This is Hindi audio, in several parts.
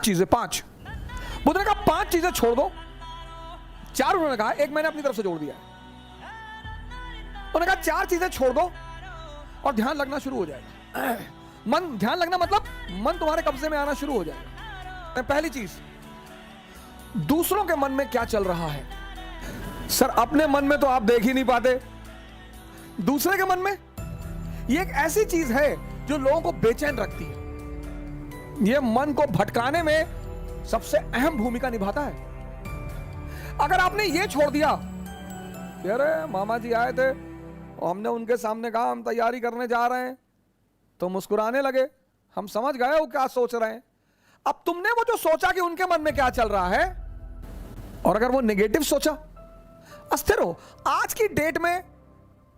चीजें, 5। बुद्ध ने कहा 5 चीजें छोड़ दो। 4 उन्होंने कहा, एक मैंने अपनी तरफ से जोड़ दिया। उन्होंने कहा 4 चीजें छोड़ दो और ध्यान लगना शुरू हो जाएगा। मन, ध्यान लगना मतलब मन तुम्हारे कब्जे में आना शुरू हो जाएगा। पहली चीज, दूसरों के मन में क्या चल रहा है। सर अपने मन में तो आप देख ही नहीं पाते, दूसरे के मन में। ये एक ऐसी चीज है जो लोगों को बेचैन रखती है। ये मन को भटकाने में सबसे अहम भूमिका निभाता है। अगर आपने ये छोड़ दिया, अरे मामा जी आए थे और हमने उनके सामने कहा हम तैयारी करने जा रहे हैं, तो मुस्कुराने लगे, हम समझ गए वो क्या सोच रहे हैं। अब तुमने वो जो सोचा कि उनके मन में क्या चल रहा है, और अगर वो नेगेटिव सोचा, अस्थिर हो। आज की डेट में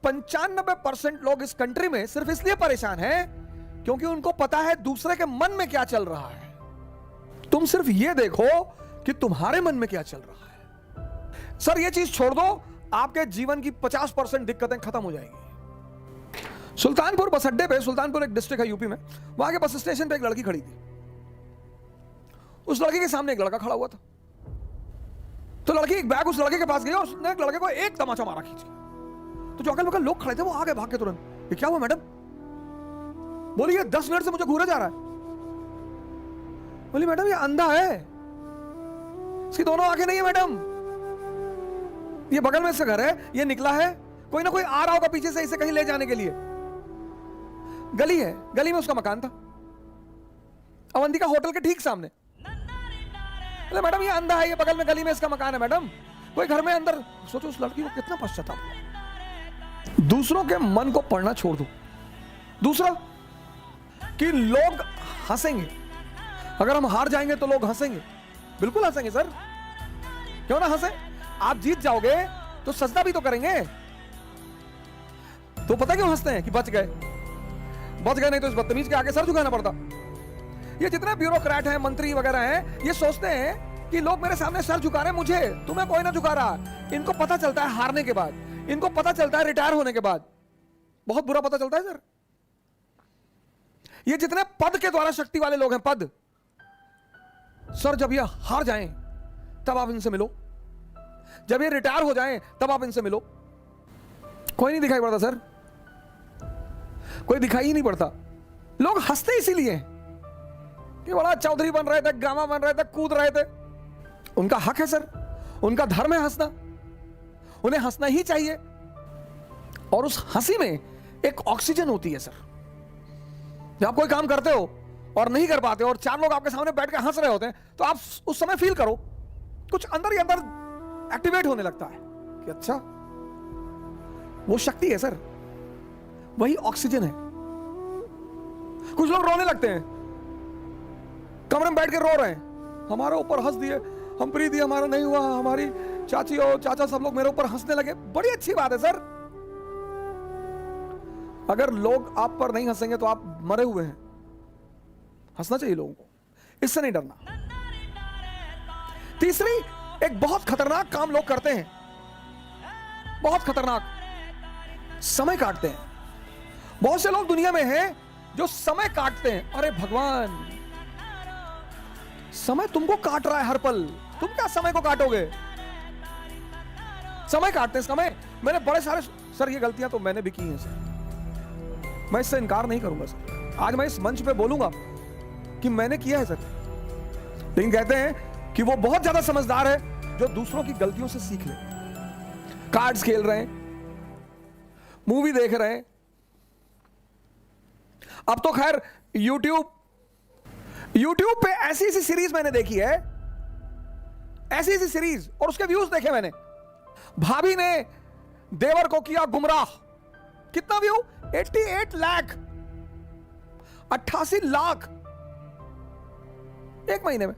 95% लोग इस कंट्री में सिर्फ इसलिए परेशान हैं क्योंकि उनको पता है दूसरे के मन में क्या चल रहा है। तुम सिर्फ ये देखो कि तुम्हारे मन में क्या चल रहा है। सर ये चीज छोड़ दो, आपके जीवन की 50% दिक्कतें खत्म हो जाएंगी। सुल्तानपुर बस अड्डे पे, सुल्तानपुर एक डिस्ट्रिक्ट है यूपी में, वहां के बस स्टेशन पे एक लड़की खड़ी थी। उस लड़की के सामने एक लड़का खड़ा हुआ था। तो लड़की एक बैग उस लड़के के पास गई और उसने एक लड़के को एक तमाचा मारा खींच के। तो जो अगल बगल लोग खड़े थे वो आगे भाग के तुरंत, ये क्या हुआ मैडम? बोली ये 10 मिनट से मुझे घूरे जा रहा है। बोली मैडम ये अंधा है, इसकी दोनों आंखें नहीं है मैडम, ये बगल में से घर है, ये निकला है, कोई ना कोई आ रहा होगा पीछे से इसे कहीं ले जाने के लिए। गली है, गली में उसका मकान था, अवंतिका होटल के ठीक सामने। बोले मैडम ये अंधा है, ये बगल में गली में इसका मकान है मैडम, कोई घर में अंदर। सोचो उस लड़की को कितना पश्चाताप हुआ। दूसरों के मन को पढ़ना छोड़ दो। दूसरा कि लोग हंसेंगे, अगर हम हार जाएंगे तो लोग हंसेंगे। बिल्कुल हंसेंगे सर, क्यों ना हंसे। आप जीत जाओगे तो सजदा भी तो करेंगे। तो पता क्यों हंसते हैं कि बच गए, बच गए, नहीं तो इस बदतमीज के आगे सर झुकाना पड़ता। ये जितने ब्यूरोक्रेट हैं, मंत्री वगैरह हैं, ये सोचते हैं कि लोग मेरे सामने सर झुका रहे हैं, मुझे, तुम्हें कोई ना झुका रहा। इनको पता चलता है हारने के बाद, इनको पता चलता है रिटायर होने के बाद, बहुत बुरा पता चलता है सर। ये जितने पद के द्वारा शक्ति वाले लोग हैं, पद, सर जब ये हार जाएं तब आप इनसे मिलो, जब ये रिटायर हो जाएं तब आप इनसे मिलो। कोई नहीं दिखाई पड़ता सर, कोई दिखाई ही नहीं पड़ता। लोग हंसते इसीलिए कि बड़ा चौधरी बन रहे थे, गामा बन रहे थे, कूद रहे थे। उनका हक है सर, उनका धर्म है हंसना, उन्हें हंसना ही चाहिए। और उस हंसी में एक ऑक्सीजन होती है सर। जब आप कोई काम करते हो और नहीं कर पाते हो और 4 लोग आपके सामने बैठ के हंस रहे होते हैं, तो आप उस समय फील करो, कुछ अंदर ही अंदर एक्टिवेट होने लगता है कि अच्छा वो शक्ति है सर, वही ऑक्सीजन है। कुछ लोग रोने लगते हैं, कमरे में बैठ के रो रहे हैं, हमारे ऊपर हंस दिए, हम प्रीति हमारा नहीं हुआ, हमारी चाची और चाचा सब लोग मेरे ऊपर हंसने लगे। बड़ी अच्छी बात है सर। अगर लोग आप पर नहीं हंसेंगे तो आप मरे हुए हैं। हंसना चाहिए लोगों को, इससे नहीं डरना। तीसरी, एक बहुत खतरनाक काम लोग करते हैं, बहुत खतरनाक, समय काटते हैं। बहुत से लोग दुनिया में हैं जो समय काटते हैं। अरे भगवान, समय तुमको काट रहा है हर पल, तुम क्या समय को काटोगे? समय काटते हैं, समय। मैंने बड़े सारे, सर ये गलतियां तो मैंने भी की हैं सर, मैं इससे इनकार नहीं करूंगा सर। आज मैं इस मंच पे बोलूंगा कि मैंने किया है सर। लेकिन कहते हैं कि वो बहुत ज्यादा समझदार है जो दूसरों की गलतियों से सीख ले। कार्ड्स खेल रहे हैं, मूवी देख रहे हैं, अब तो खैर यूट्यूब पे ऐसी ऐसी सीरीज मैंने देखी है, ऐसी ऐसी सीरीज, और उसके व्यूज देखे मैंने। भाभी ने देवर को किया गुमराह, कितना व्यू? 88 लाख, 88 लाख एक महीने में।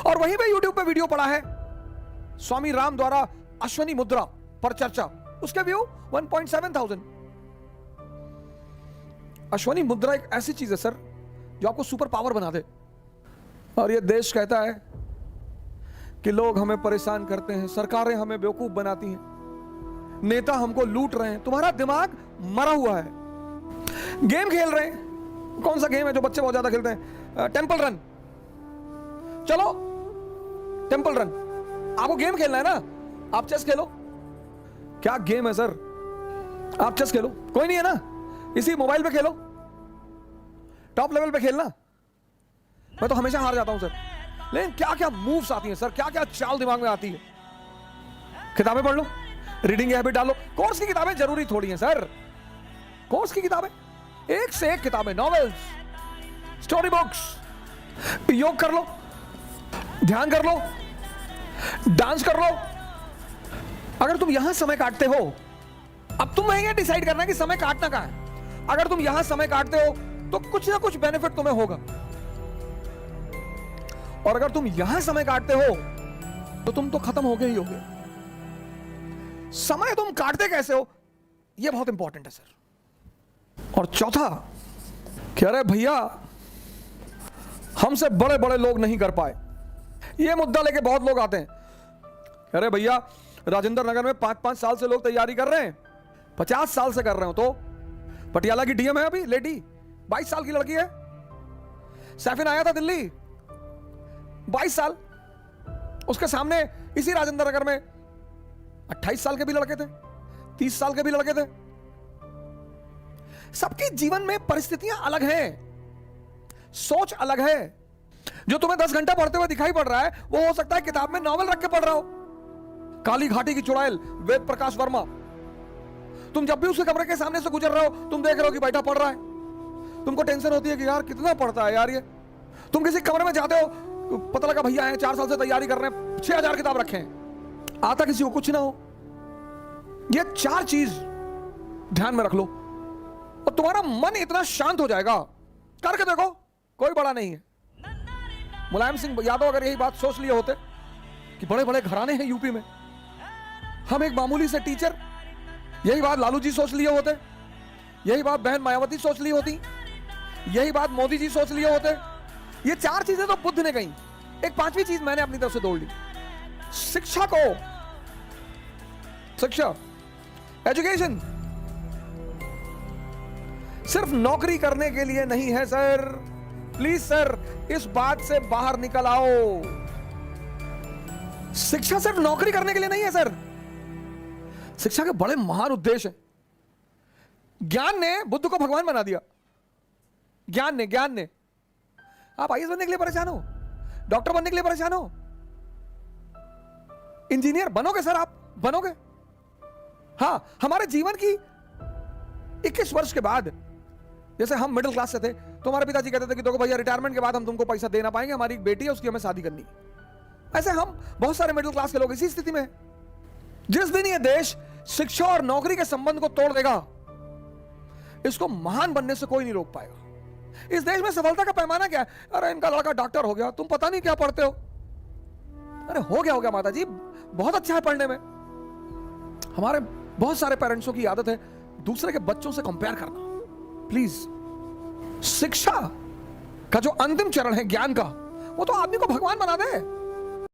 और वहीं पे यूट्यूब पे वीडियो पड़ा है स्वामी राम द्वारा अश्वनी मुद्रा पर चर्चा, उसके व्यू 1.7 अश्वनी मुद्रा एक ऐसी चीज है सर जो आपको सुपर पावर बना दे। और ये देश कहता है कि लोग हमें परेशान करते हैं, सरकारें हमें बेवकूफ बनाती हैं, नेता हमको लूट रहे हैं। तुम्हारा दिमाग मरा हुआ है। गेम खेल रहे हैं, कौन सा गेम है जो बच्चे बहुत ज्यादा खेलते हैं? Temple run. चलो टेंपल रन। आपको गेम खेलना है ना, आप चेस खेलो। क्या गेम है सर, आप चेस खेलो, कोई नहीं है ना, इसी मोबाइल पे खेलो, टॉप लेवल पे खेलना। मैं तो हमेशा हार जाता हूं सर। लेकिन क्या क्या मूव्स आती हैं सर, क्या क्या चाल दिमाग में आती है। किताबें पढ़ लो, रीडिंग की हैबिट डालो। कोर्स की किताबें जरूरी थोड़ी हैं सर, कोर्स की किताबें एक से एक किताबें, नॉवेल्स, स्टोरी बुक्स। योग कर लो, ध्यान कर लो, डांस कर लो। अगर तुम यहां समय काटते हो, अब तुम्हें यह डिसाइड करना है कि समय काटना कहां है। अगर तुम यहां समय काटते हो तो कुछ ना कुछ बेनिफिट तुम्हें होगा, और अगर तुम यहां समय काटते हो तो तुम तो खत्म हो गए ही होगे। समय तुम काटते कैसे हो, यह बहुत इंपॉर्टेंट है सर। और चौथा, कह रहे भैया हमसे बड़े बड़े लोग नहीं कर पाए। यह मुद्दा लेके बहुत लोग आते हैं, कह रहे भैया राजेंद्र नगर में 5-5 साल से लोग तैयारी कर रहे हैं, 50 साल से कर रहे हो। तो पटियाला की डीएम है अभी लेडी, 22 साल की लड़की है। सैफिन आया था दिल्ली, 22 साल। उसके सामने इसी राजेंद्र नगर में 28 साल के भी लड़के थे, 30 साल के भी लड़के थे। सबके जीवन में परिस्थितियां अलग हैं, सोच अलग है। जो तुम्हें 10 घंटा पढ़ते हुए दिखाई पड़ रहा है, वो हो सकता है किताब में नॉवेल रख के पढ़ रहा हो। काली घाटी की चुड़ैल, वेद प्रकाश वर्मा। तुम जब भी उसके कमरे के सामने से गुजर रहे हो, तुम देख रहे हो कि बैठा पढ़ रहा है। तुमको टेंशन होती है कि यार कितना पढ़ता है यार ये। तुम किसी कमरे में जाते हो, पता लगा भैया है 4 साल से तैयारी कर रहे हैं, 6000 किताब रखे हैं, आता किसी को कुछ ना हो। ये 4 चीज ध्यान में रख लो और तुम्हारा मन इतना शांत हो जाएगा। करके देखो, कोई बड़ा नहीं है। मुलायम सिंह यादव अगर यही बात सोच लिए होते कि बड़े बड़े घराने हैं यूपी में, हम एक मामूली से टीचर, यही बात लालू जी सोच लिए होते, यही बात बहन मायावती सोच ली होती, यही बात मोदी जी सोच लिए होते। ये 4 चीजें तो बुद्ध ने कही, एक 5वीं चीज मैंने अपनी तरफ से जोड़ ली। शिक्षा को, शिक्षा, एजुकेशन सिर्फ नौकरी करने के लिए नहीं है सर। प्लीज सर, इस बात से बाहर निकल आओ। शिक्षा सिर्फ नौकरी करने के लिए नहीं है सर। शिक्षा के बड़े महान उद्देश्य हैं। ज्ञान ने बुद्ध को भगवान बना दिया। ज्ञान ने आप आईएएस बनने के लिए परेशान हो, डॉक्टर बनने के लिए परेशान हो, इंजीनियर बनोगे सर, आप बनोगे। हां, हमारे जीवन की 21 वर्ष के बाद, जैसे हम मिडिल क्लास से थे तो हमारे पिताजी कहते थे कि देखो भैया रिटायरमेंट के बाद हम तुमको पैसा दे ना पाएंगे, हमारी एक बेटी है उसकी हमें शादी करनी। ऐसे हम बहुत सारे मिडिल क्लास के लोग इसी स्थिति में हैं। जिस दिन ये देश शिक्षा और नौकरी के संबंध को तोड़ देगा, इसको महान बनने से कोई नहीं रोक पाएगा। इस देश में सफलता का पैमाना क्या है? अरे इनका लड़का डॉक्टर हो गया, तुम पता नहीं क्या पढ़ते हो। अरे हो गया माता जी, बहुत अच्छा है पढ़ने में। हमारे बहुत सारे पेरेंट्सों की आदत है दूसरे के बच्चों से कंपेयर करना। प्लीज, शिक्षा का जो अंतिम चरण है ज्ञान का, वो तो आदमी को भगवान बना दे।